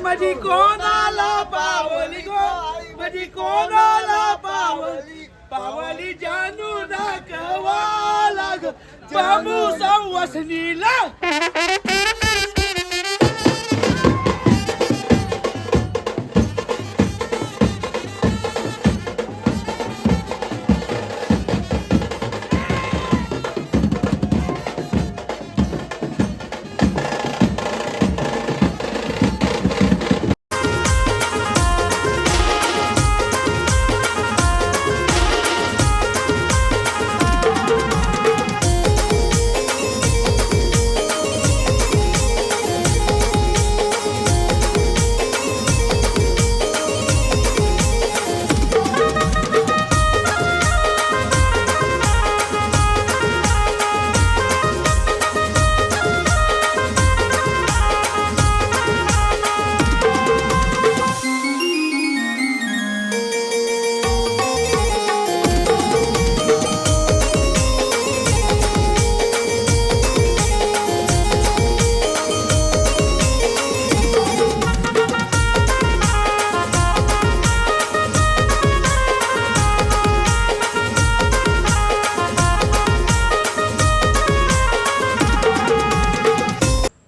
माझी कोणाला पावली गो, माझी कोणाला पावली, पावली जानू दाखवाला ग बाबू सवसनीला.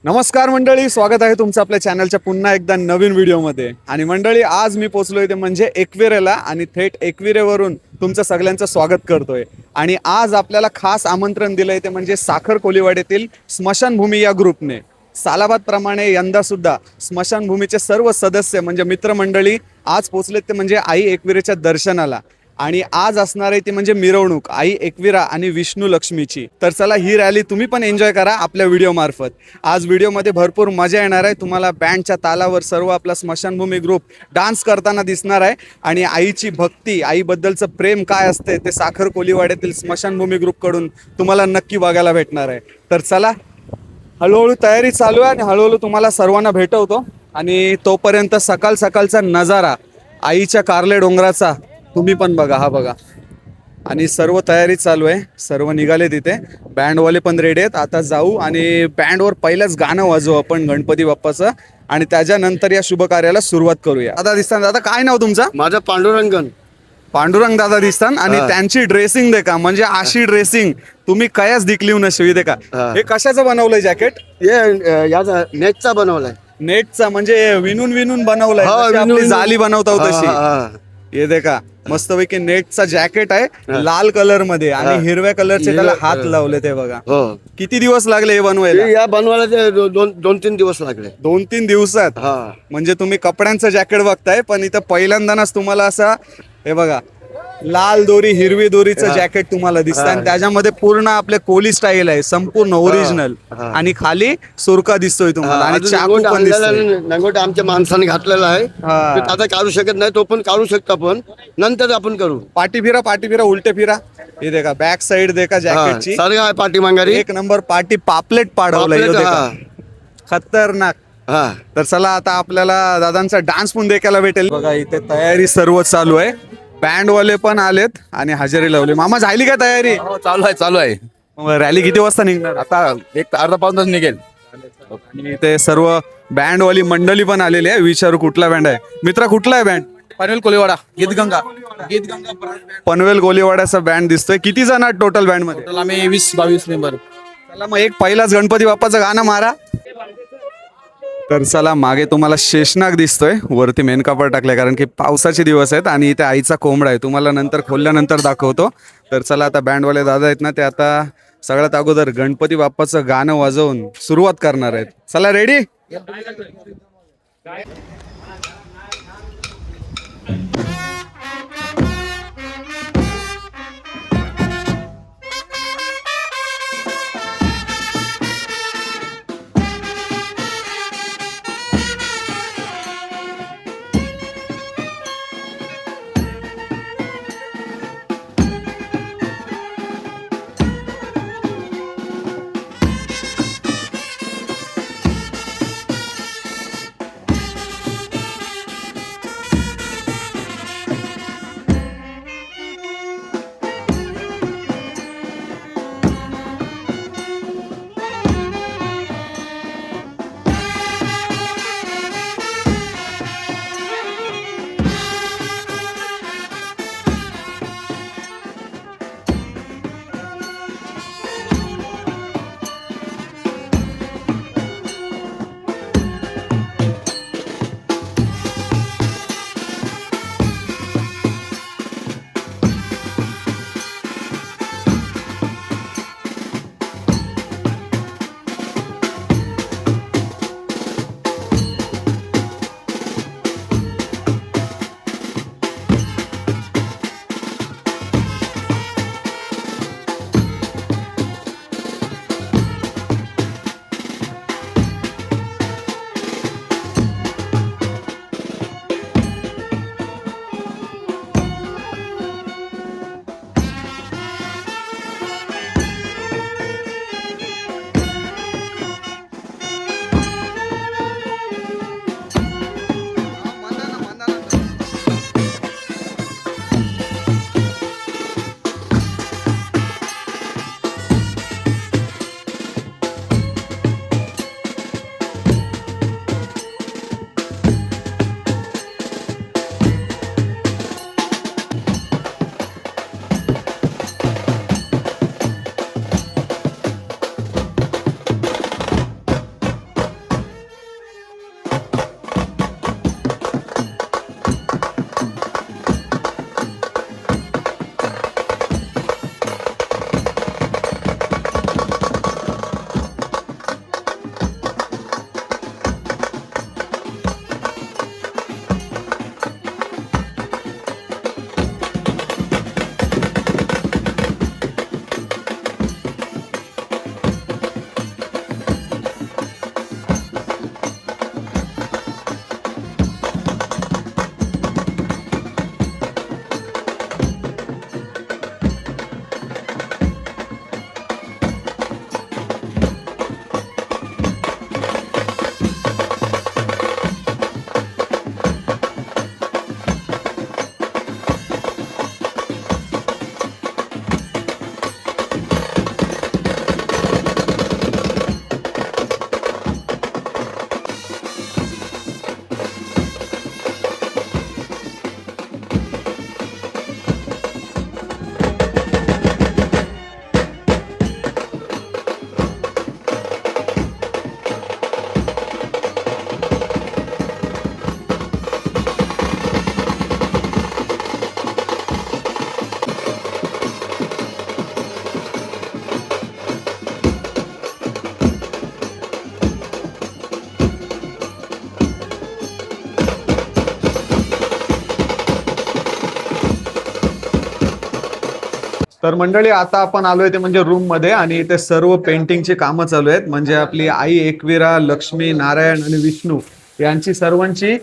नमस्कार मंडळी, स्वागत आहे तुमचं आपल्या चॅनलच्या पुन्हा एकदा नवीन व्हिडिओमध्ये. आणि मंडळी, आज मी पोचलोय ते म्हणजे एकविरेला आणि थेट एकविरेवरून तुमचं सगळ्यांचं स्वागत करतोय. आणि आज आपल्याला खास आमंत्रण दिलंय ते म्हणजे साखर कोलीवाड्यातील स्मशानभूमी या ग्रुपने. सालाबाद प्रमाणे यंदा सुद्धा स्मशानभूमीचे सर्व सदस्य म्हणजे मित्रमंडळी आज पोचलेत ते म्हणजे आई एकविरेच्या दर्शनाला. आणि आज असणार आहे ती म्हणजे मिरवणूक आई एकविरा आणि विष्णू लक्ष्मीची. तर चला, ही रॅली तुम्ही पण एन्जॉय करा आपल्या व्हिडिओ मार्फत. आज व्हिडिओमध्ये भरपूर मजा येणार आहे. तुम्हाला बँडच्या तालावर सर्व आपला स्मशानभूमी ग्रुप डान्स करताना दिसणार आहे. आणि आईची भक्ती, आईबद्दलचं प्रेम काय असते ते साखर कोलीवाड्यातील स्मशानभूमी ग्रुपकडून तुम्हाला नक्की बघायला भेटणार आहे. तर चला, हळूहळू तयारी चालू आहे आणि हळूहळू तुम्हाला सर्वांना भेटवतो. आणि तोपर्यंत सकाळ सकाळचा नजारा आईच्या कारले डोंगराचा तुम्ही पण बघा. हा बघा, आणि सर्व तयारी चालू आहे, सर्व निघाले तिथे. बँडवाले पण रेडी आहेत. आता जाऊ आणि बँडवर पहिलंच गाणं वाजवू आपण गणपती बाप्पाचं आणि त्याच्यानंतर या शुभ कार्याला सुरुवात करूया. दादा दिसतात. दादा, काय नाव तुमचं? माझं पांडुरंगन. पांडुरंग दादा दिसतात. आणि त्यांची ड्रेसिंग दे का, म्हणजे अशी ड्रेसिंग तुम्ही कयाच दिकलीव नसवी दे का. हे कशाचं बनवलंय जॅकेट? हे याचा नेटचा बनवलाय. नेटचा म्हणजे विणून विणून बनवलाय, जशी आपली जाली बनवता तशी. हे दे का, मस्तपैकी नेटचा जॅकेट आहे लाल कलर मध्ये आणि हिरव्या कलरचे त्याला हात लावले. ते बघा, किती दिवस लागले हे बनवायला? या बनवायला दोन तीन दिवस लागले. 2-3 दिवसात? म्हणजे तुम्ही कपड्यांचं जॅकेट बघताय, पण इथं पहिल्यांदाच तुम्हाला असा हे बघा लाल दोरी हिरवी दोरीचं जॅकेट तुम्हाला दिसतं. आणि त्याच्यामध्ये पूर्ण आपले कोली स्टाईल आहे, संपूर्ण ओरिजिनल. आणि खाली सुरका दिसतोय तुम्हाला आणि चाकू पण दिसतोय. नंगोट आमच्या माणसाने घातलेला आहे. आता काढू शकत नाही, तो पण काढू शकतो आपण, नंतर आपण करू. पाठी फिरा उलटे फिरा. हे देखा, बॅक साइड देखा जॅकेटची सारखं आहे. पाठी मांगारी एक नंबर पाठी पापलेट पाडवलंय, खतरनाक. तर चला, आता आपल्याला दादांचा डान्स पण देखायला भेटेल. बघा, इथे तयारी सर्व चालू आहे. बँडवाले पण आलेत आणि हजेरी लावली. मामा, झाली काय तयारी? चालू आहे. रॅली किती वाजता निघणार? आता एक अर्धा पाऊन तास निघेल. आणि इथे सर्व बँडवाली मंडळी पण आलेली आहे. विचारू कुठला बँड आहे मित्रा? कुठला आहे बँड? पनवेल कोलीवाडा गीतगंगा. पनवेल कोलीवाड्याचा बँड दिसतोय. किती जण आहेत टोटल बँड मध्ये? आम्ही 20-22 मेंबर. चला मग एक पहिलाच गणपती बाप्पाचं गाणं मारा. तर चला, मागे तुम्हाला शेषनाग दिसतोय, वरती मेन कापड टाकलंय कारण की पावसाचे दिवस आहेत. आणि इथे आईचा कोंबडा आहे, तुम्हाला नंतर खोलल्यानंतर दाखवतो. तर चला, आता बँडवाले दादा आहेत ना, ते आता सगळ्यात अगोदर गणपती बाप्पाचं गाणं वाजवून सुरुवात करणार आहेत. चला, रेडी? तर मंडळी आता आपण आलोय ते म्हणजे रूम मध्ये आणि इथे सर्व पेंटिंगची कामं चालू आहेत. म्हणजे आपली आई एकविरा, लक्ष्मी, नारायण आणि विष्णू यांची सर्वांची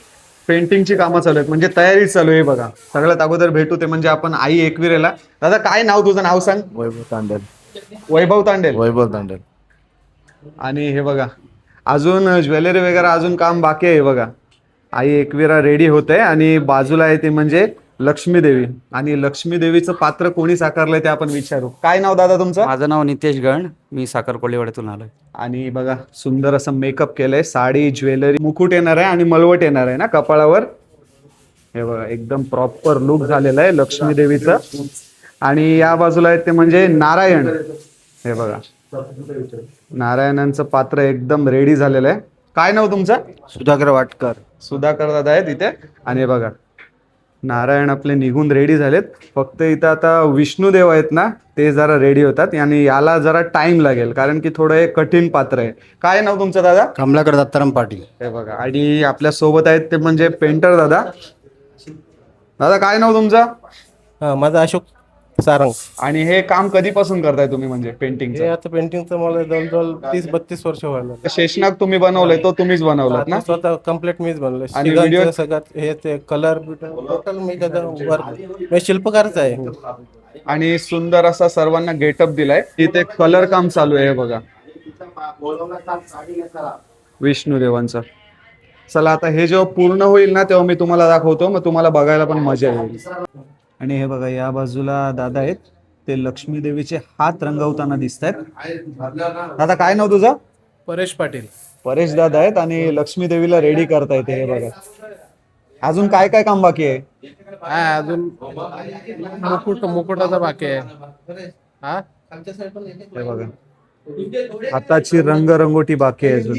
पेंटिंगची कामं चालू आहेत. म्हणजे तयारी चालू आहे बघा. सगळ्यात अगोदर भेटू ते म्हणजे आपण आई एकविरेला. दादा काय नाव तुझं, नाव सांग. वैभव तांडेल. वैभव तांडेल. वैभव तांडेल. आणि हे बघा अजून ज्वेलरी वगैरे अजून काम बाकी आहे बघा. आई एकविरा रेडी होते आणि बाजूला आहे ते म्हणजे लक्ष्मी देवी. आणि लक्ष्मी देवीचं पात्र कोणी साकारलंय ते आपण विचारू. काय नाव दादा तुमचं? माझं नाव नितेश गण, मी साखर कोल्हेवाड्यातून आलोय. आणि बघा सुंदर असं मेकअप केलंय. साडी, ज्वेलरी, मुकुट येणार आहे आणि मलवट येणार आहे ना कपाळावर. हे बघा एकदम प्रॉपर लुक झालेलं आहे लक्ष्मी देवीचं. आणि या बाजूला आहेत ते म्हणजे नारायण. हे बघा नारायणांचं पात्र एकदम रेडी झालेलं आहे. काय नाव तुमचं? सुधाकर वाटकर. सुधाकर दादा आहेत इथे. आणि हे बघा नारायण आपले निघून रेडी झालेत. फक्त इथं आता विष्णुदेव आहेत ना ते जरा रेडी होतात आणि याला जरा टाइम लागेल कारण की थोडं एक कठीण पात्र आहे. काय नाव तुमचं दादा? कमलाकर दत्ताराम पाटील. हे बघा आणि आपल्या सोबत आहेत ते म्हणजे पेंटर दादा. दादा काय नाव तुमचं? माझा अशोक सारंग. आणि हे काम कधीपासून करताय तुम्ही म्हणजे पेंटिंगचं? हे आता पेंटिंगचं मला जवळजवळ 30-32 वर्ष व्हायला. शेषनाग तुम्ही बनवलंय तो तुम्हीच बनवलात ना? स्वतः कम्प्लीट मीच बनवलं. आणि शिगांचं video- सगळं हे ते कलर टोटल मी वर्क मी शिल्पकारच आहे. आणि सुंदर असा सर्वांना गेटअप दिलाय. इथे कलर काम चालू आहे हे बघा विष्णुदेवांचं. चला आता हे जेव्हा पूर्ण होईल ना तेव्हा मी तुम्हाला दाखवतो, मग तुम्हाला बघायला पण मजा येईल. आणि हे बघा या बाजूला दादा आहेत ते लक्ष्मी देवीचे हात रंगवताना दिसत आहेत. दादा काय नाव तुझं? परेश पाटील. परेश दादा आहेत आणि लक्ष्मी देवीला रेडी करता येते. हे बघा अजून काय काय काम बाकी आहे? अजून मुकुटाचा बाकी आहे. हे बघा हाताची रंगरंगोटी बाकी आहे अजून.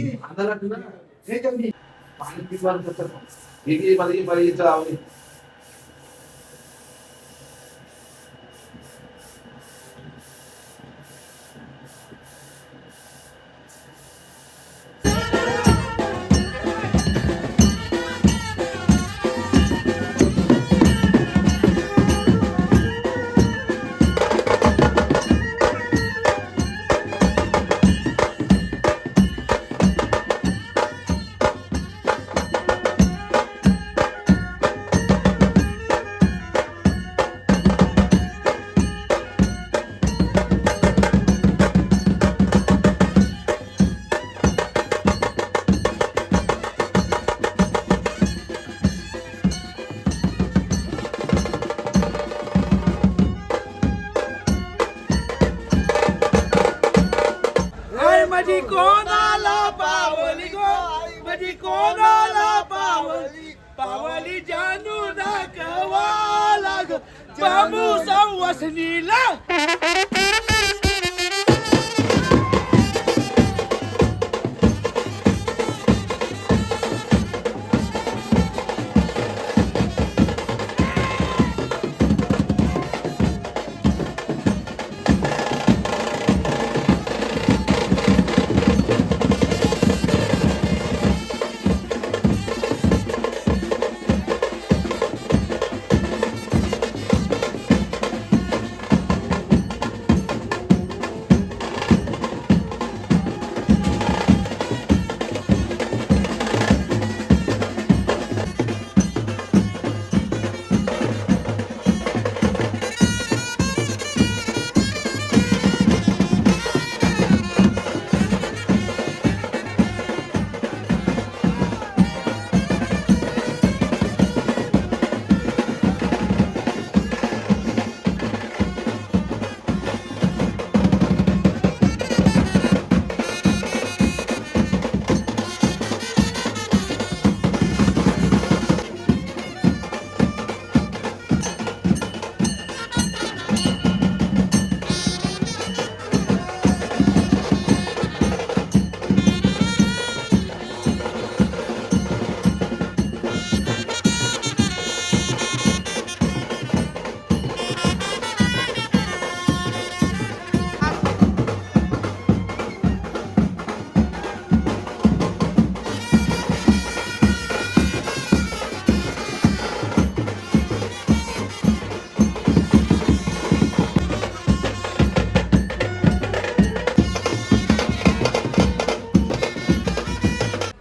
माझी कोणाला पावली गो, माझी कोणाला पावली, पावली जानू दाखवा लाग बाबू सवसनीला.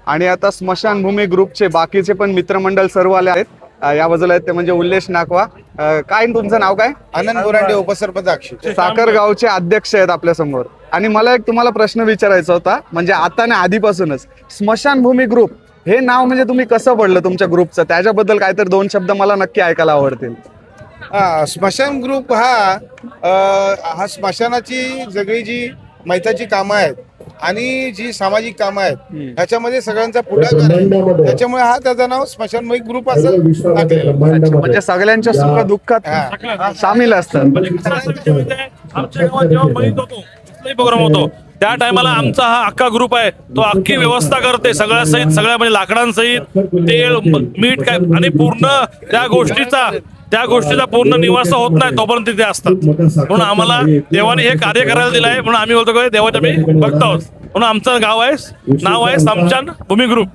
आणि आता स्मशानभूमी ग्रुपचे बाकीचे पण मित्रमंडळ सर्व आले आहेत. या बाजूला आहेत ते म्हणजे उल्लेश नाकवा. काय तुमचं नाव काय? आनंद बोरांडे, उपसरपंच अक्षय. साखर गावचे अध्यक्ष आहेत आपल्या समोर. आणि मला एक तुम्हाला प्रश्न विचारायचा होता, म्हणजे आता ना आधीपासूनच स्मशानभूमी ग्रुप हे नाव म्हणजे तुम्ही कसं पडलं तुमच्या ग्रुपचं, त्याच्याबद्दल काहीतरी 2 शब्द मला नक्की ऐकायला आवडतील. स्मशान ग्रुप हा स्मशानाची सगळी जी मैताची कामं आहेत आणि जी सामाजिक कामं आहेत ह्याच्यामध्ये सगळ्यांचा पुढाकार आहे, त्याच्यामुळे हा त्याचं नाव स्मशानभूमी ग्रुप असं टाकलेलं. म्हणजे सगळ्यांच्या सुख दुःखात सामील असतात. आमच्या गावात जेव्हा बळीत होतो कुठलाही प्रोग्राम होतो त्या टायमाला आमचा हा अख्खा ग्रुप आहे, तो अख्खी व्यवस्था करते सगळ्या सहित, सगळ्या म्हणजे लाकडांसहित तेल मीठ काय, आणि पूर्ण त्या गोष्टीचा पूर्ण निवासा होत नाही तोपर्यंत तिथे असतात. म्हणून आम्हाला देवाने हे कार्य करायला दिलं आहे, म्हणून आम्ही बोलतो काय देवाच्या मी भक्त आहोत. म्हणून आमचं नाव आहे स्मशान भूमी ग्रुप.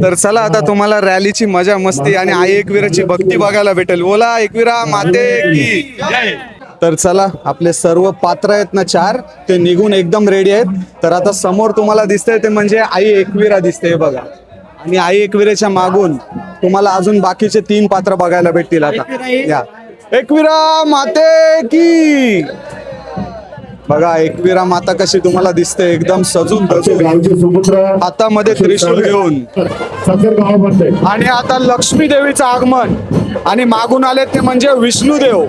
तर चला आता तुम्हाला रॅलीची मजा मस्ती आणि आई एकविराची भक्ती बघायला भेटेल. बोला एकविरा माते की जय. तर चला, आपले सर्व पात्र आहेत ना 4, ते निघून एकदम रेडी आहेत. तर आता समोर तुम्हाला दिसतंय ते म्हणजे आई एकविरा दिसते बघा. आणि आई एकविरेच्या मागून तुम्हाला अजून बाकीचे 3 पात्र बघायला भेटतील. आता या एकविरा माते की बघा, एकविरा माता कशी तुम्हाला दिसते, एकदम सजून हातामध्ये त्रिशूल घेऊन. आणि आता लक्ष्मी देवीचं आगमन, आणि मागून आले ते म्हणजे विष्णुदेव,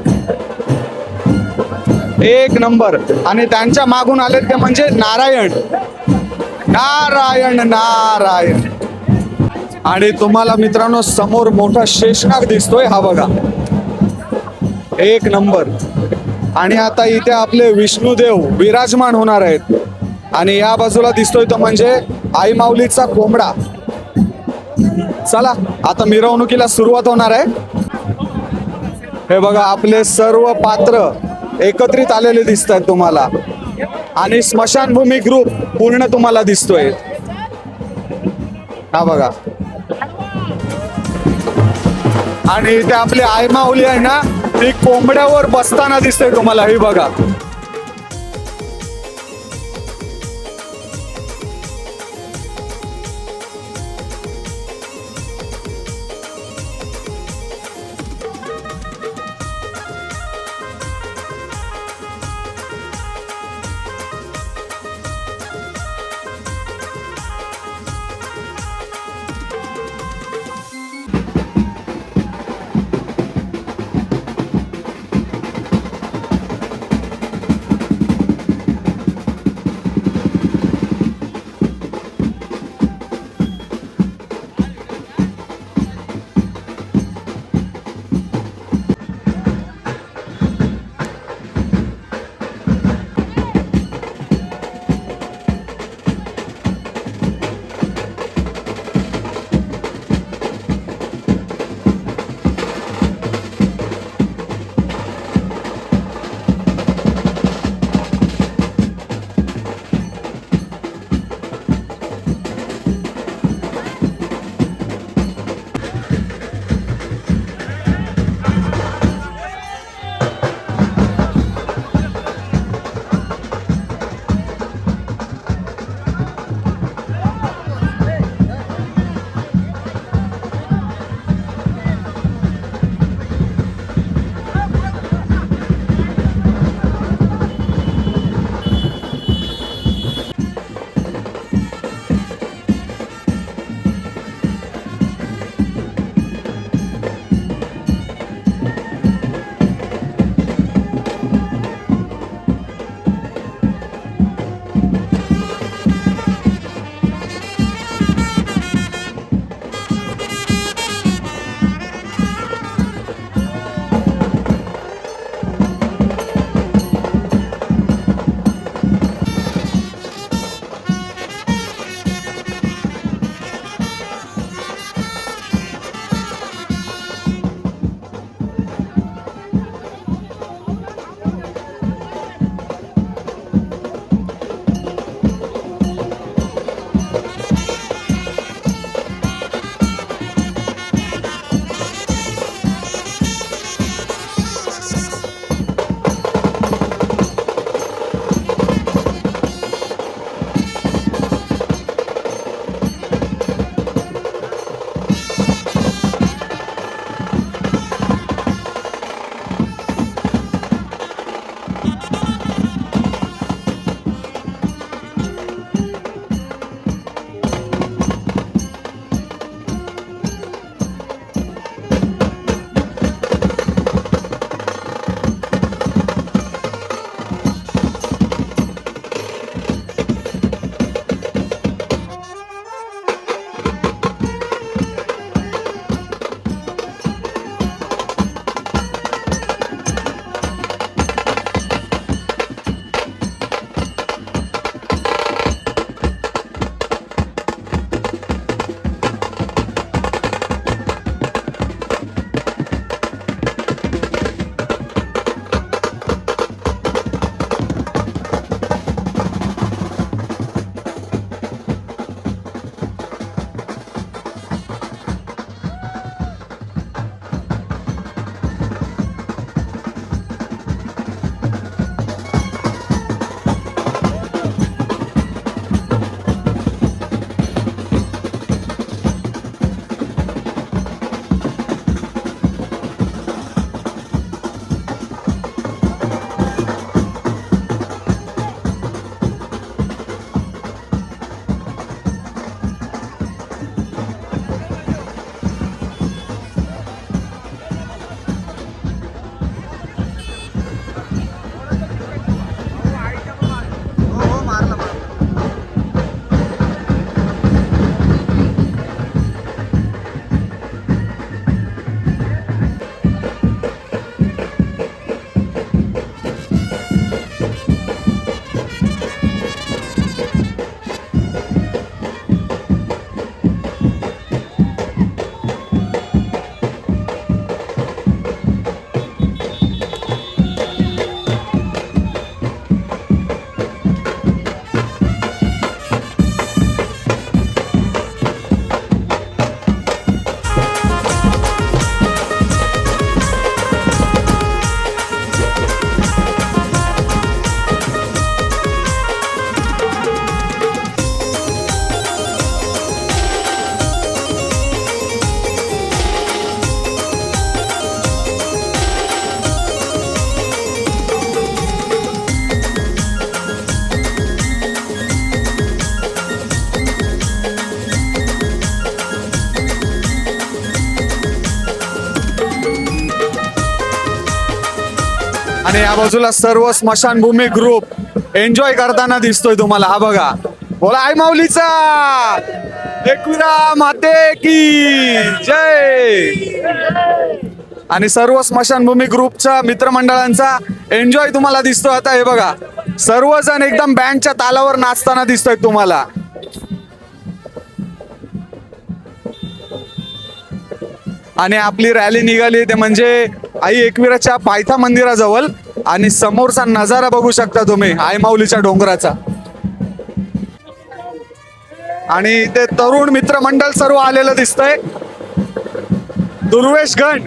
एक नंबर. आणि त्यांच्या मागून आले ते म्हणजे नारायण नारायण नारायण. आणि तुम्हाला मित्रांनो समोर मोठा शेषनाग दिसतोय, हा बघा, एक नंबर. आणि आता इथे आपले विष्णुदेव विराजमान होणार आहेत. आणि या बाजूला दिसतोय तो म्हणजे आई माऊलीचा कोंबडा. चला आता मिरवणुकीला सुरुवात होणार आहे. हे बघा, आपले सर्व पात्र एकत्रित आलेले दिसत आहेत तुम्हाला. आणि स्मशानभूमी ग्रुप पूर्ण तुम्हाला दिसतोय, हा बघा. आणि इथे आपली आई माऊली आहे ना, ती कोंबड्यावर बसताना दिसते तुम्हाला, हे बघा. आणि या बाजूला सर्व स्मशानभूमी ग्रुप एन्जॉय करताना दिसतोय तुम्हाला. हा बघा, बोला आई माऊलीचा एकविरा माते की जय. आणि सर्व स्मशानभूमी ग्रुपच्या मित्रमंडळांचा एन्जॉय तुम्हाला दिसतो. आता हे बघा, सर्वजण एकदम बँडच्या तालावर नाचताना दिसतोय तुम्हाला. आणि आपली रॅली निघाली ते म्हणजे आई एकविराच्या पायथा मंदिराजवळ. आणि समोरचा नजारा बघू शकता तुम्ही आई माऊलीच्या डोंगराचा. आणि ते तरुण मित्रमंडळ सर्व आलेलं दिसतंय. दुर्वेश गण,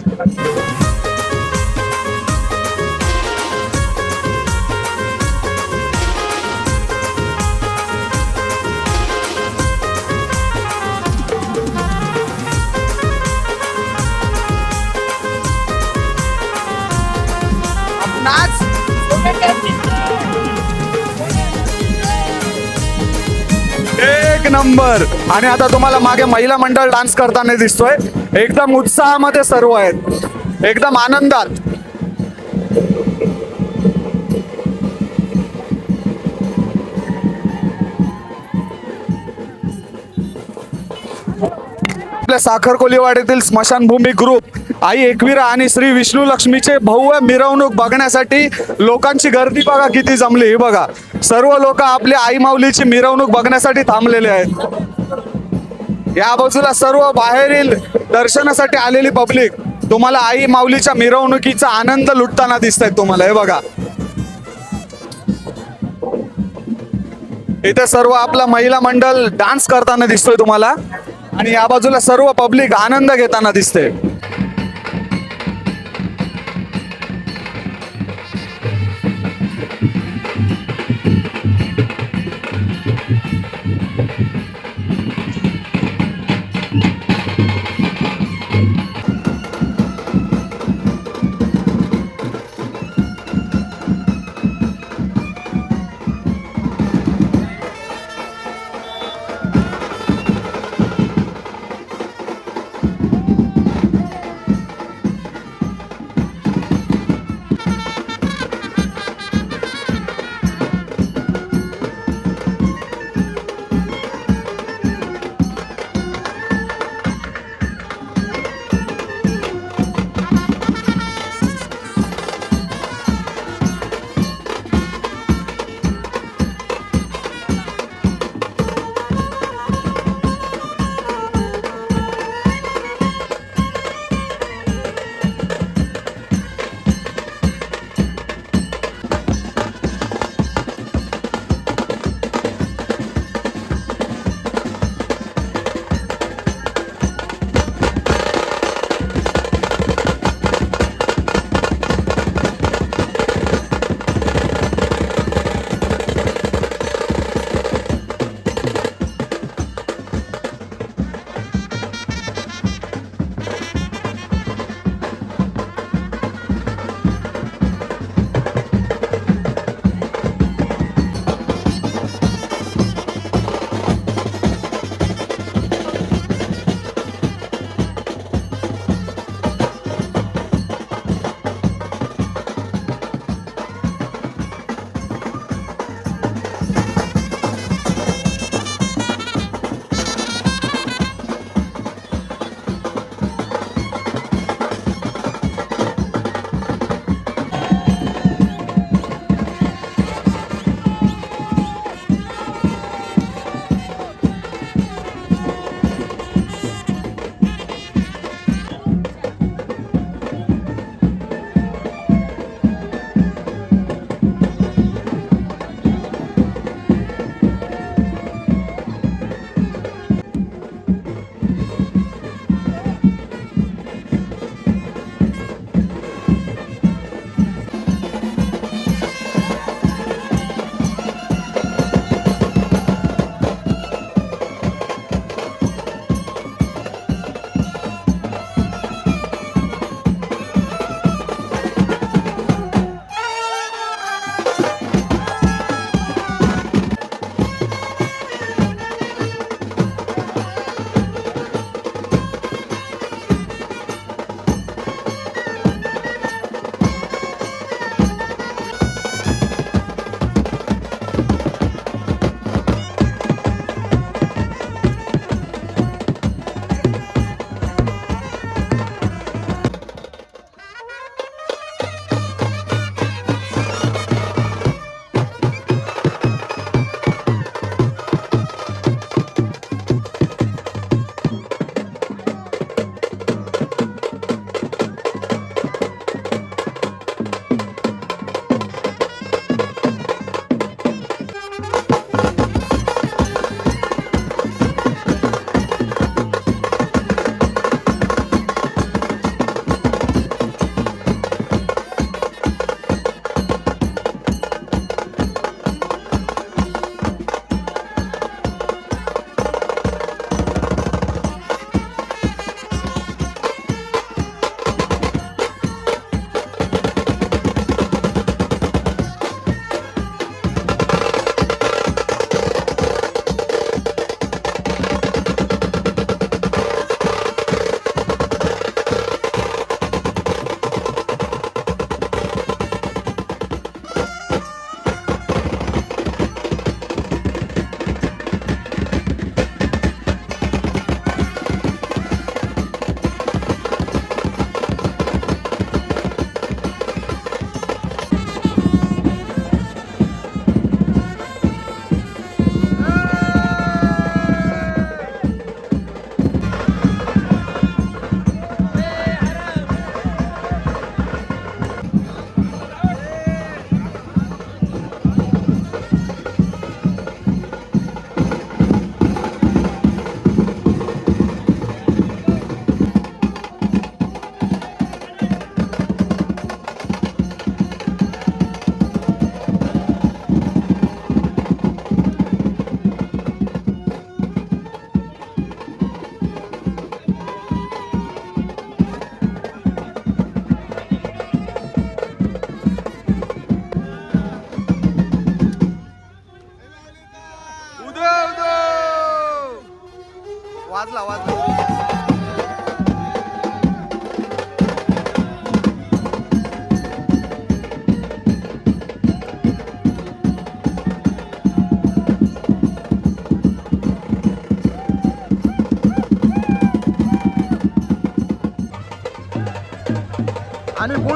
नाच. एक नंबर. आणि आता तुम्हाला मागे महिला मंडळ डान्स करताना दिसतोय. एकदम उत्साहामध्ये सर्व आहेत, एकदम आनंदात. आपल्या साखर कोलीवाडीतील स्मशानभूमी ग्रुप आई एकविरा आणि श्री विष्णू लक्ष्मीचे भव्य मिरवणूक बघण्यासाठी लोकांची गर्दी बघा किती जमली. ही बघा, सर्व लोक आपल्या आई माऊलीची मिरवणूक बघण्यासाठी थांबलेले आहेत. या बाजूला सर्व बाहेरील दर्शनासाठी आलेली पब्लिक तुम्हाला आई माऊलीच्या मिरवणुकीचा आनंद लुटताना दिसतायत तुम्हाला. हे बघा, इथे सर्व आपला महिला मंडळ डान्स करताना दिसतोय तुम्हाला. आणि या बाजूला सर्व पब्लिक आनंद घेताना दिसते.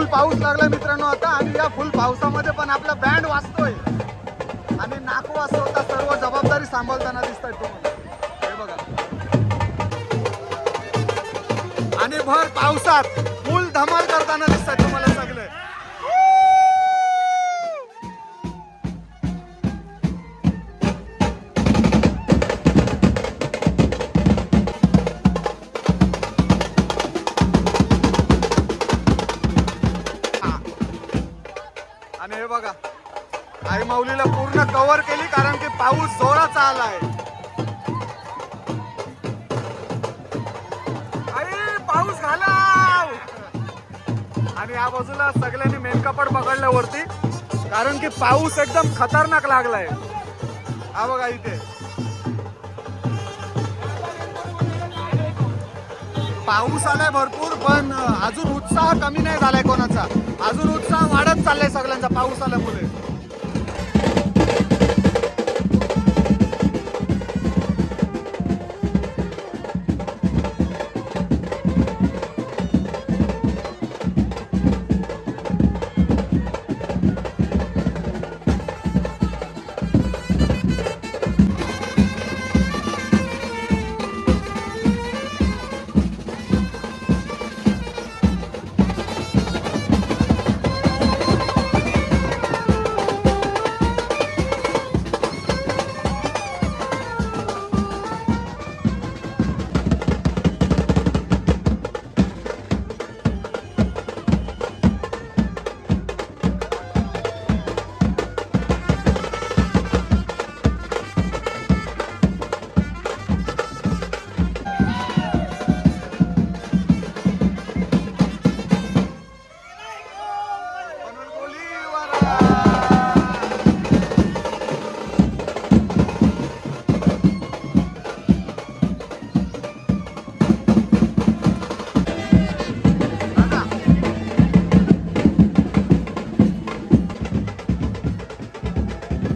फुल पाऊस लागला मित्रांनो आता, आणि या फुल पावसामध्ये पण आपला बँड वाजतोय आणि नाकू वाजवता सर्व जबाबदारी सांभाळताना दिसतायत तुम्हाला. हे बघा, आणि भर पावसात फुल धमाल करताना दिसतायत तुम्हाला सगळे. आणि हे बघा, आई माऊलीला पूर्ण कव्हर केली कारण की पाऊस जोराचा आलाय. आई पाऊस घालाव. आणि या बाजूला सगळ्यांनी मेन कपड पकडलं वरती कारण की पाऊस एकदम खतरनाक लागलाय. हा बघा इथे पाऊस आलाय भरपूर, पण अजून उत्साह कमी नाही झालाय कोणाचा. अजून उत्साह वाढत चाललाय सगळ्यांचा पाऊस आल्यामुळे.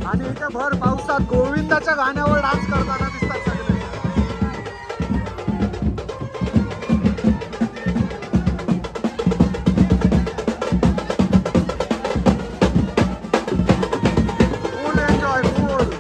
आणि इथे भर पावसात गोविंदाच्या गाण्यावर डान्स करताना दिसतात सगळे. फुल एन्जॉय, फुल.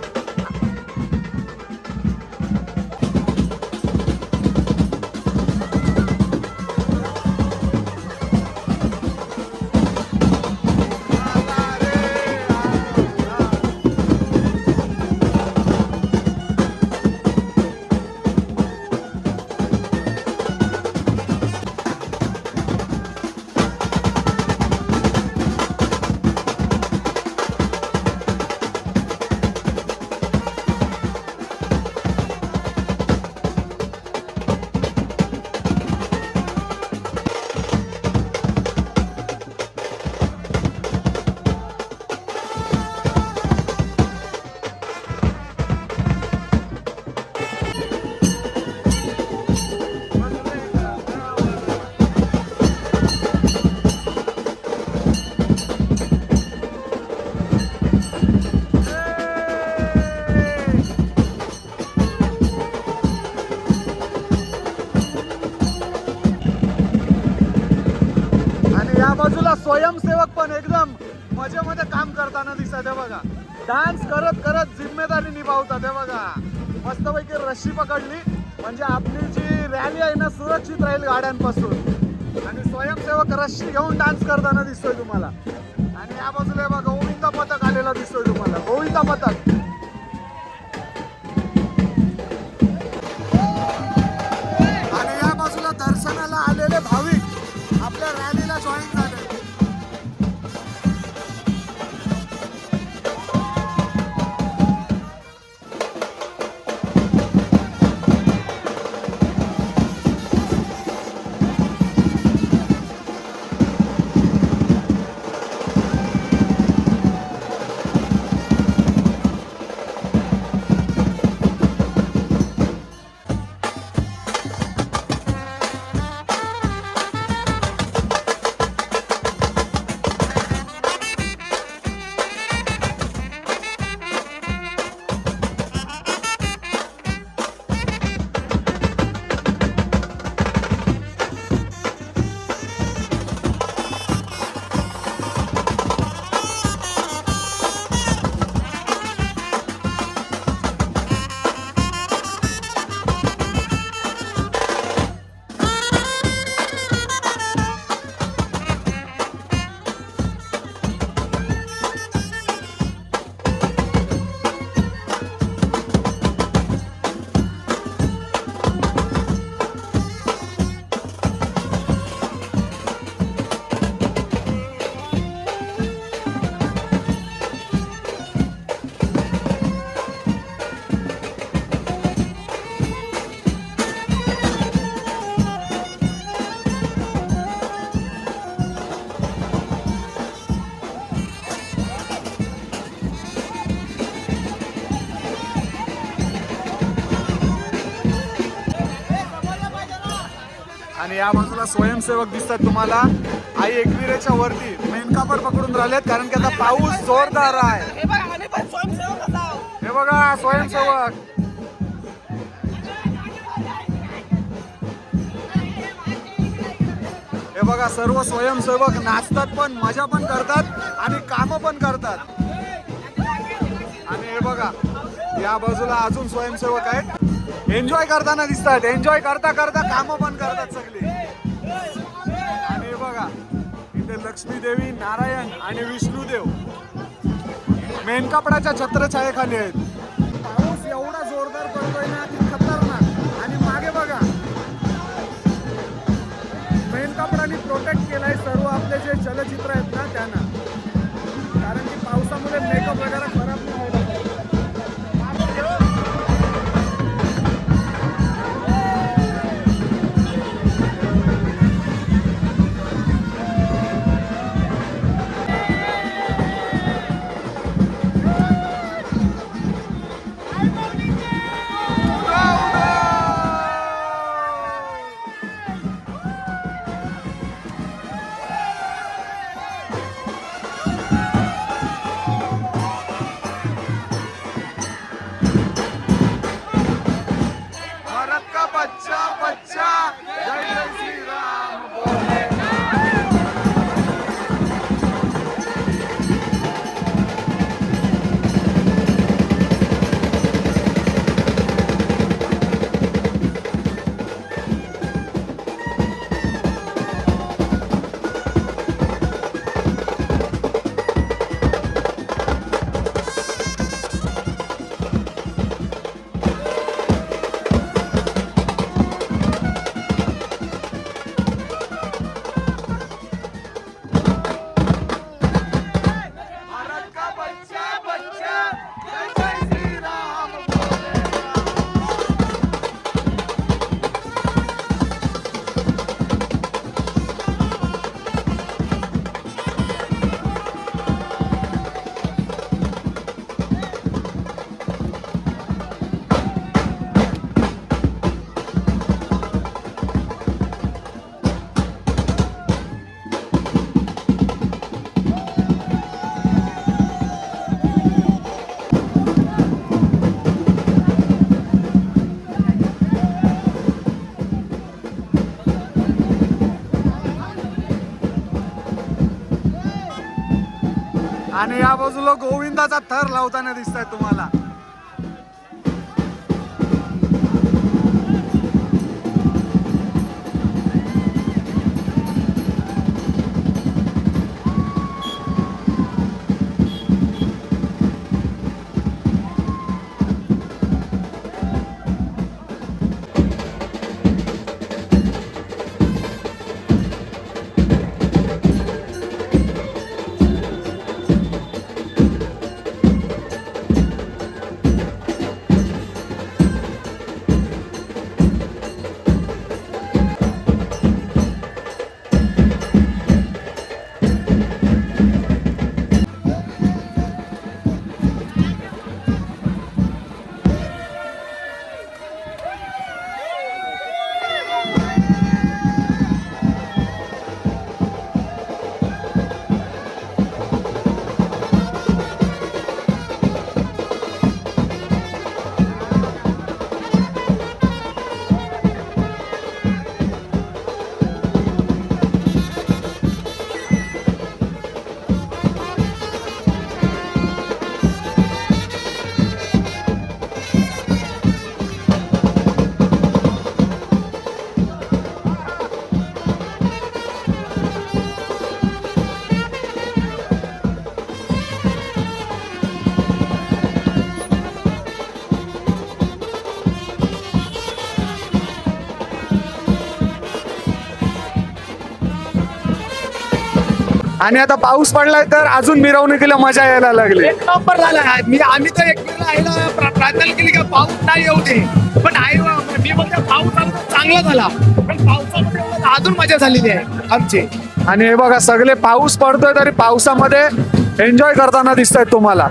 बाजूला स्वयंसेवक पण एकदम मजेमध्ये काम करताना दिसत आहे बघा. डान्स करत करत जिम्मेदारी निभावतात. हे बघा, मस्तपैकी रस्सी पकडली म्हणजे आपली जी रॅली आहे ना सुरक्षित राहील गाड्यांपासून. आणि स्वयंसेवक रस्सी घेऊन डान्स करताना दिसतोय तुम्हाला. आणि या बाजूला बघा गोविंदा पथक आलेला दिसतोय तुम्हाला. गोविंदा पथक. आणि या बाजूला दर्शनाला आलेले भाविक आपल्या रॅलीला जॉईन झाले. आणि या बाजूला स्वयंसेवक दिसतात तुम्हाला. आई एकविरेच्या वरती मेन कापड पकडून राहिलेत कारण की आता पाऊस जोरदार आहे. हे बघा स्वयंसेवक. हे बघा सर्व स्वयंसेवक नाचतात पण मजा पण करतात आणि कामं पण करतात. आणि हे बघा या बाजूला अजून स्वयंसेवक आहेत. एन्जॉय करताना दिसतात. एन्जॉय करता करता कामं पण करतात सगळी. आणि हे बघा इथे लक्ष्मी देवी, नारायण आणि विष्णुदेव मेन कपडाच्या छत्रछायेखाली आहेत. पाऊस एवढा जोरदार पडतोय ना की खतरनाक. आणि मागे बघा मेन कपडाने प्रोटेक्ट केलाय सर्व आपले जे चलचित्र आहेत ना त्यांना. कारण की पावसामुळे मेकअप वगैरे खराब नाही व्हायला पाहिजे. आणि या बाजूला गोविंदाचा थर लावताना दिसतंय तुम्हाला. आणि आता पाऊस पडलाय तर अजून मिरवणुकीला मजा यायला लागली. एक नंबर झाला. आम्ही तर एकमेकांना आईला प्रार्थना केली की पाऊस नाही येऊ दे, पण आई मी म्हणते पाऊस आला तर चांगला झाला, पण पावसामध्ये अजून मजा झालेली आहे आमची. आणि हे बघा सगळे पाऊस पडतोय तरी पावसामध्ये एन्जॉय करताना दिसतायत तुम्हाला.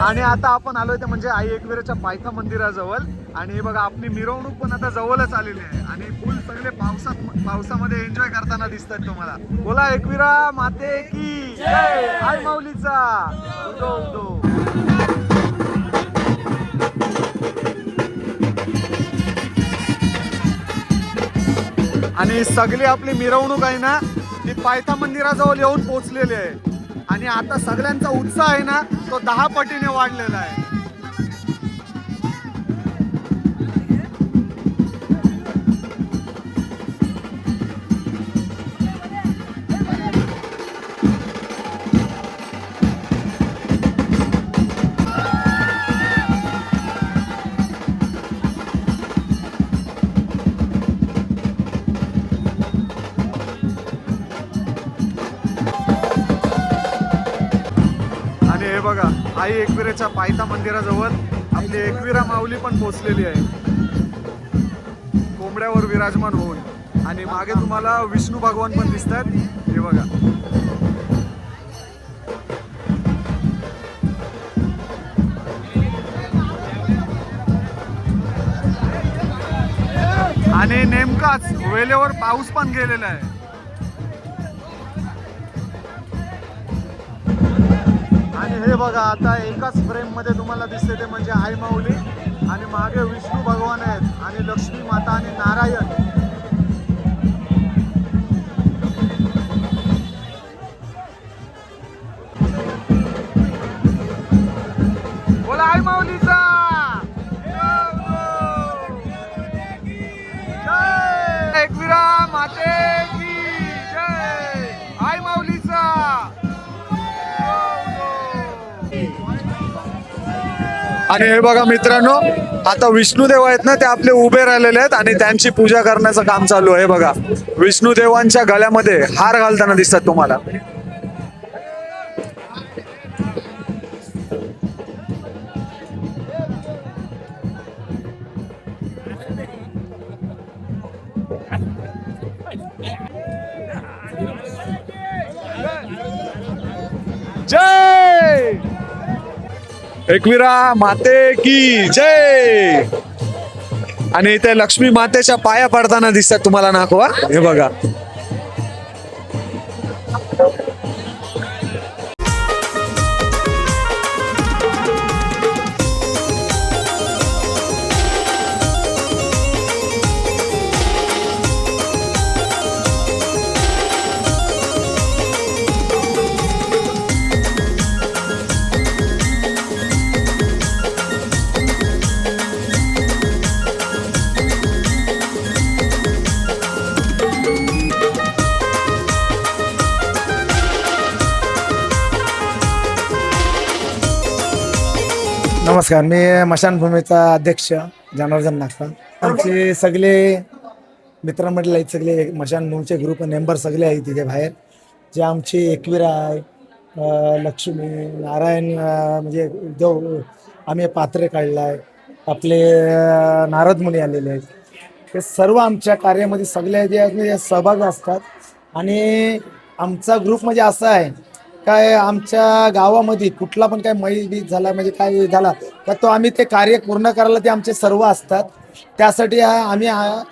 आणि आता आपण आलोय ते म्हणजे आई एकविरेच्या पायथा मंदिराजवळ आणि हे बघा आपली मिरवणूक पण आता जवळच आलेली आहे आणि फुल सगळे पावसामध्ये एन्जॉय करताना दिसतात तुम्हाला. बोला एकविरा माते की जय, आई माऊलीचा उदो उदो. आणि सगळी आपली मिरवणूक आहे ना ती पायथा मंदिराजवळ येऊन पोहोचलेली आहे आणि आता सगळ्यांचा उत्साह आहे ना तो 10 पटीने वाढलेला आहे. हे बघा आई एकविरेच्या पायथा मंदिराजवळ आपली एकविरा माऊली पण पोहोचलेली आहे कोंबड्यावर विराजमान होऊन आणि मागे तुम्हाला विष्णू भगवान पण दिसतात. हे बघा आणि नेमकाच वेळेवर पाऊस पण गेलेला आहे. आणि हे बघा आता एकाच फ्रेम मध्ये तुम्हाला दिसते ते म्हणजे आई माऊली आणि मागे विष्णू भगवान आहेत आणि लक्ष्मी माता आणि नारायण. बोला आई माऊलीचा जय, एकविरा माते की जय, आई माऊलीचा. आणि हे बघा मित्रांनो आता विष्णुदेव आहेत ना ते आपले उभे राहिलेले आहेत आणि त्यांची पूजा करण्याचं काम चालू आहे. बघा विष्णुदेवांच्या गळ्यामध्ये हार घालताना दिसतात तुम्हाला. जय एकविरा माते की जय. आणि इथे लक्ष्मी मातेच्या पाया पडताना दिसतात तुम्हाला नाखवा. हे बघा नमस्कार, मी मशानभूमीचा अध्यक्ष जनार्दन नागपाल. आमचे सगळे मित्रमंडळ आहेत, सगळे मशानभूमीचे ग्रुप मेंबर सगळे आहेत तिथे बाहेर. जे आमचे एकविरा आहे, लक्ष्मी नारायण म्हणजे जो आम्ही पात्रे काढला आहे, आपले नारद मुनी आलेले आहेत, हे सर्व आमच्या कार्यामध्ये सगळे जे आहेत सहभागी असतात. आणि आमचा ग्रुप म्हणजे असा आहे काय आमच्या गावामध्ये कुठला पण काय मैल झाला म्हणजे काय झाला तर तो आम्ही ते कार्य पूर्ण करायला ते आमचे सर्व असतात. त्यासाठी आम्ही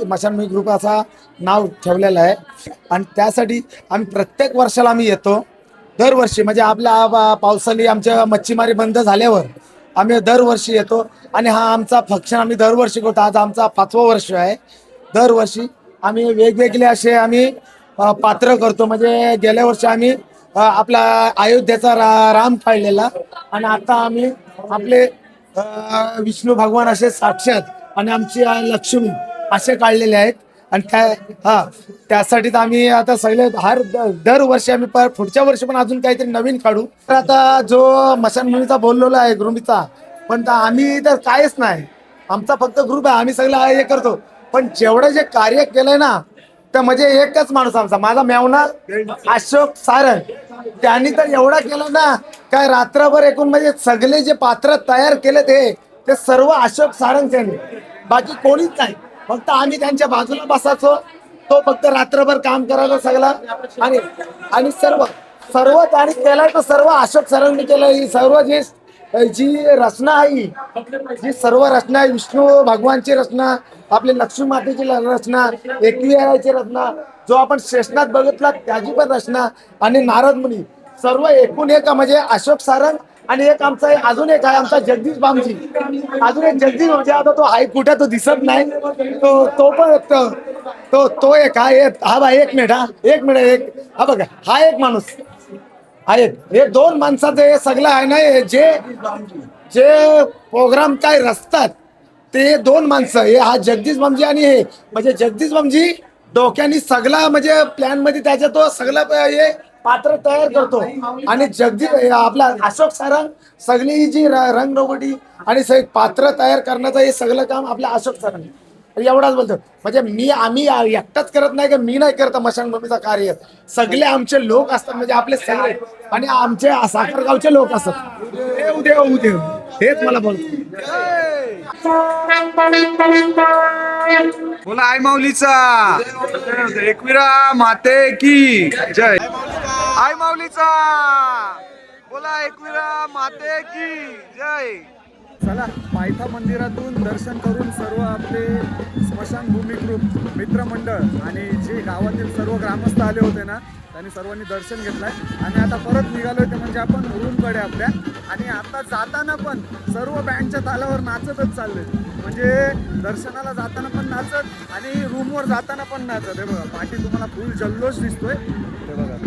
मशानभूमी ग्रुप असा नाव ठेवलेलं आहे. आणि त्यासाठी आम्ही प्रत्येक वर्षाला आम्ही येतो. दरवर्षी म्हणजे आपल्या पावसाळी आमच्या मच्छीमारी बंद झाल्यावर आम्ही दरवर्षी येतो. आणि हा आमचा फंक्शन आम्ही दरवर्षी करतो. आज आमचा 5वं वर्ष आहे. दरवर्षी आम्ही वेगवेगळे असे आम्ही पात्र करतो. म्हणजे गेल्या वर्षी आम्ही आपला अयोध्येचा राम काढलेला आणि आता आम्ही आपले विष्णू भगवान असे साक्षात आणि आमची लक्ष्मी असे काढलेले आहेत. आणि त्यासाठीच आम्ही आता सगळे दरवर्षी आम्ही पुढच्या वर्षी पण अजून काहीतरी नवीन काढू. तर आता जो मशानभूमीचा बोललेला आहे ग्रुपचा पण आम्ही तर कायच नाही, आमचा फक्त ग्रुप आहे, आम्ही सगळं हे करतो. पण जेवढं जे कार्य केलंय ना तर म्हणजे एकच माणूस आमचा माझा मेवना अशोक सारंग त्यांनी तर एवढा केलं ना काय रात्रभर एकूण म्हणजे सगळे जे पात्र तयार केले ते सर्व अशोक सारंग यांनी, बाकी कोणीच नाही. फक्त आम्ही त्यांच्या बाजूला बसायचो, तो फक्त रात्रभर काम करायचा सगळा. आणि सर्व त्यांनी केलाय तो सर्व अशोक सारंगने केलं. ही सर्व जे जी रचना आहे, जी सर्व रचना आहे, विष्णू भगवानची रचना, आपली लक्ष्मी मातेची रचना, एकविराची रचना, जो आपण शेषनाथ बघितला त्याची पण रचना, आणि नारद मुनी, सर्व एकूण एक म्हणजे अशोक सारंग. आणि एक आमचा अजून एक आहे आमचा जगदीश बामजी, अजून एक जगदीश म्हणजे आता तो आहे कुठे तो दिसत नाही, तो पण तो एक आहे. हा बा एक मिनिट एक हा बघा, हा एक माणूस आहेत. हे दोन माणसाचं हे सगळं आहे ना, हे जे प्रोग्राम काय रचतात ते दोन माणसं, हे हा जगदीश बामजी आणि हे म्हणजे जगदीश बामजी डोक्याने सगळा म्हणजे प्लॅन मध्ये त्याच्या तो सगळं हे पात्र तयार करतो, आणि जगदीश आपला अशोक सारंग सगळी जी रंगरंगोटी आणि पात्र तयार करण्याचं हे सगळं काम आपल्या अशोक सारंग. एवढाच बोलतो म्हणजे आम्ही एकटाच करत नाही का, मी नाही करत मशानभूमीचं कार्य, सगळे आमचे लोक असतात म्हणजे आपले सगळे, आणि आमचे साखरगावचे लोक असतात. उद्या हेच मला बोलतो. बोला आई माऊलीचा, एकविरा माते की जय. आई माऊलीचा, बोला एकविरा माते की जय. चला, पायथा मंदिरातून दर्शन करून सर्व आपले स्मशानभूमी ग्रुप मित्रमंडळ आणि जे गावातील सर्व ग्रामस्थ आले होते ना, त्यांनी सर्वांनी दर्शन घेतलंय आणि आता परत निघालोय ते म्हणजे आपण रूमकडे आपल्या. आणि आता जाताना पण सर्व बँडच्या तालावर नाचतच चालले, म्हणजे दर्शनाला जाताना पण नाचत आणि रूमवर जाताना पण नाचत. हे बघा पाठी तुम्हाला फुल जल्लोष दिसतोय, हे बघा.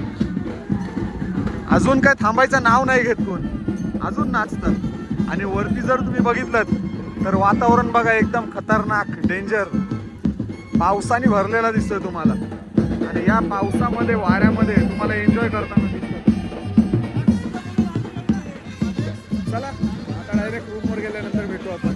अजून काय थांबायचं नाव नाही घेत कोण, अजून नाचतात. आणि वरती जर तुम्ही बघितलं तर वातावरण बघा एकदम खतरनाक डेंजर, पावसाने भरलेला दिसतोय तुम्हाला, आणि या पावसामध्ये वाऱ्यामध्ये तुम्हाला एन्जॉय करताना दिसतो. चला आता डायरेक्ट रूमवर गेल्यानंतर भेटू आपण.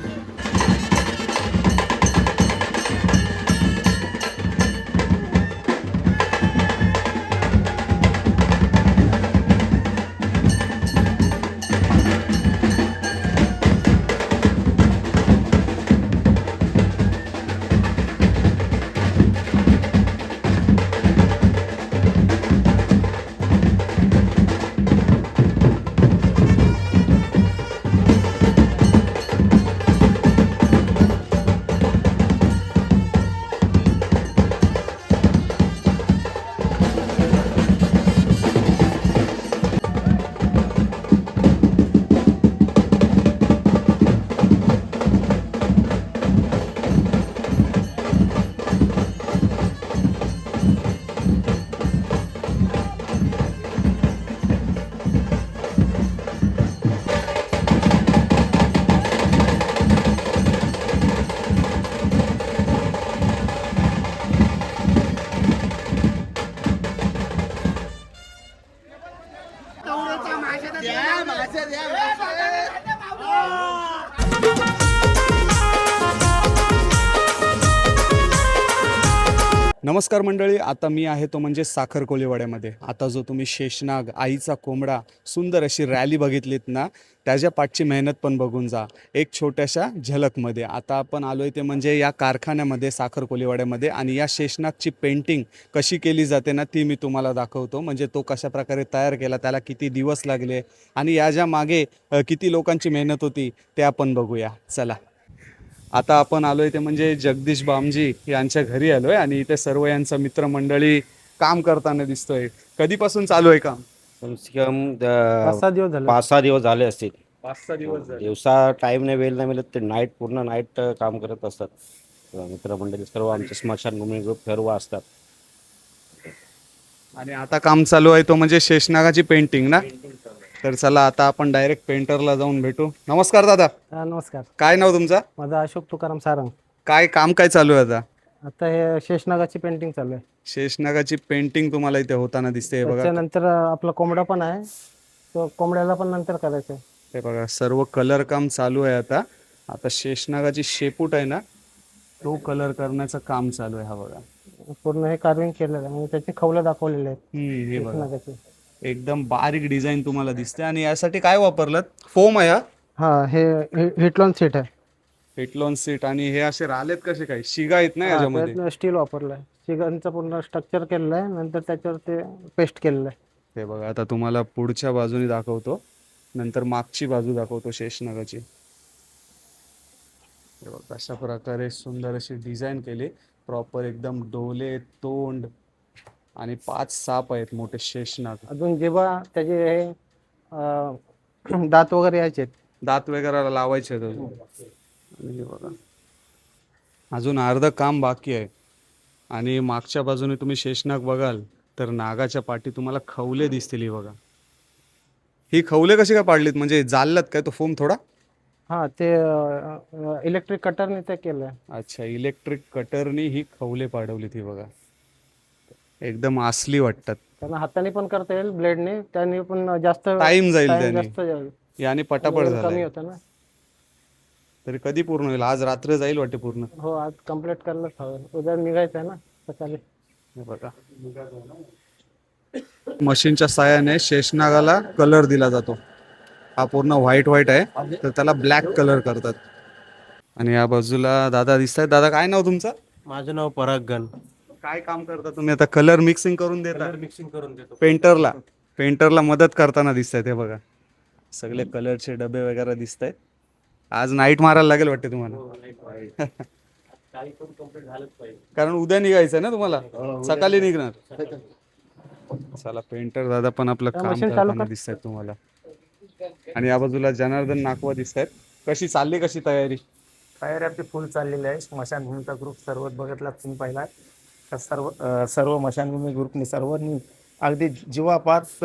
नमस्कार मंडळी, आता मी आहे तो म्हणजे साखर कोळीवाड्यामध्ये. आता जो तुम्ही शेषनाग, आईचा कोंबडा, सुंदर अशी रॅली बघितलीत ना, त्याच्या पाठची मेहनत पण बघून जा एक छोट्याशा झलकमध्ये. आता आपण आलोय ते म्हणजे या कारखान्यामध्ये साखर कोळीवाड्यामध्ये, आणि या शेषनागची पेंटिंग कशी केली जाते ना ती मी तुम्हाला दाखवतो. म्हणजे तो कशा प्रकारे तयार केला, त्याला किती दिवस लागले आणि याच्या मागे किती लोकांची मेहनत होती ते आपण बघूया. चला, आता आपण आलोय ते म्हणजे जगदीश बामजी यांच्या घरी आलोय, आणि इथे सर्व यांचं मित्रमंडळी काम करताना दिसतोय. कधीपासून चालू आहे काम? कम से कम 5-6 दिवस झाले असतील. 5-6 दिवस झाले. दिवसा टाइम नाही, वेळ नाही मिळत, ते पूर्ण नाईट काम करत असतात मित्रमंडळी सर्व. आमचे स्मशानभूमी ग्रुप सर्व असतात. आणि आता काम चालू आहे तो म्हणजे शेषनागाची पेंटिंग ना. तर चला आता आपण डायरेक्ट पेंटरला जाऊन भेटू. नमस्कार दादा. नमस्कार, काय नाव तुमचं? माझा अशोक तुकाराम सारंग. काय काम काय चालू आहे आता? आता हे शेषनागाची पेंटिंग चालू आहे. शेषनागाची पेंटिंग तुम्हाला इथे होताना दिसते. हे बघा, त्याच्यानंतर आपला कोंबडा पण आहे, तो कोंबड्याला पण नंतर करायचं आहे. हे बघा सर्व कलर काम चालू आहे. आता आता शेषनागाची शेपूट आहे ना, तो कलर करण्याचं काम चालू आहे. हा बघा पूर्ण हे कार्विंग केलेलं आहे, म्हणजे त्याचे खवलं दाखवलेले आहेत हे बघा शेषनागाचे. एकदम बारीक डिझाईन तुम्हाला दिसते. आणि यासाठी काय वापरलं? फोम आहे. हा, हे हिटलॉन सीट आहे. हिटलॉन सीट. आणि हे असे राहिलेत कसे काय? शिगा आहेत ना याच्यामध्ये? स्टील वापरलं आहे, शिगांचं पूर्ण स्ट्रक्चर केलेलं आहे, नंतर त्याच्यावर ते पेस्ट केलेलं आहे. हे बघा आता तुम्हाला पुढच्या बाजूने दाखवतो. नंतर मागची बाजू दाखवतो शेषनागाची. हे बघ, अशा प्रकारे सुंदर अशी डिझाईन केली, प्रॉपर एकदम डोले, तोंड आणि 5 साप आहेत मोठे शेषनाग. अजून जेव्हा त्याचे हे दात वगैरे यायचे. दात वगैरे लावायचे आहेत अजून. आणि हे बघा अजून अर्ध काम बाकी आहे. आणि मागच्या बाजूने तुम्ही शेषनाग बघाल तर नागाच्या पाठी तुम्हाला खवले दिसतील. ही बघा, ही खवले कशी काय पाडलीत, म्हणजे जाळलात काय तो फोम थोडा? हा, ते इलेक्ट्रिक कटरने ते केलंय. अच्छा, इलेक्ट्रिक कटरनी ही खवले पाडवली ती बघा, एकदम असली वाटतात. त्यांना हाताने पण करता येईल, ब्लेडने, त्याने पण जास्त टाइम जाईल time त्याने. जास्त जाईल. याने पटापट वेळ कमी झालाय. होतं ना. तरी कधी पूर्ण होईल? आज रात्र जाईल वाटते पूर्ण. हो, आज कम्प्लीट करायलाच हवं, उद्या निघायचं आहे ना सकाळी. हे बघा, मशीनच्या साहाय्याने शेषनागाला कलर दिला जातो. हा पूर्ण व्हाईट आहे, तर त्याला ब्लॅक कलर करतात. आणि या बाजूला दादा दिसतायत. दादा, काय नाव तुमचं? माझं नाव पराग गण. काय काम करता तुम्ही आता? कलर मिक्सिंग करून देता? मिक्सिंग करून देतो. पेंटरला मदत करताना दिसतायत. हे बघा, सगळे कलरचे डबे वगैरे दिसत आहेत. आज नाईट मारायला लागेल वाटते तुम्हाला. कारण उद्या निघायचं ना तुम्हाला, सकाळी निघणार. चला, पेंटर दादा पण आपलं काम करताना दिसत आहेत तुम्हाला. आणि या बाजूला जनार्दन नाकवा दिसत आहेत. कशी चालली, कशी तयारी? तयारी आपली फुल चाललेली आहे. स्मशानभूमीचा ग्रुप सर्व बघितला तुम्ही पहिला. तर सर्व स्मशानभूमी ग्रुपने सर्वांनी अगदी जीवापात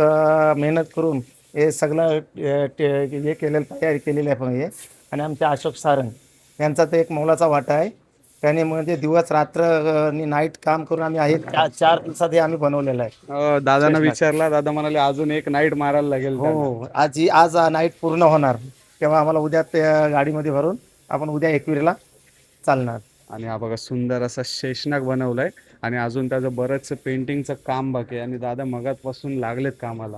मेहनत करून हे सगळं हे केलेलं, तयारी केलेली आहे. पण हे आणि आमचे अशोक सारंग यांचा तर एक मोलाचा वाटा आहे. त्याने म्हणजे दिवस रात्र नाईट काम करून आम्ही आहे 4 दिवसात हे आम्ही बनवलेलं आहे. दादांना विचारला, दादा म्हणाले अजून एक नाईट मारायला लागेल. हो, आज नाईट पूर्ण होणार, तेव्हा आम्हाला उद्या त्या गाडीमध्ये भरून आपण उद्या एकविरेला चालणार. आणि हा बघा, सुंदर असा शेषनाग बनवलाय आणि अजून त्याचं बरंचसं पेंटिंगचं काम बाकी आहे. आणि दादा मगातपासून लागलेत कामाला.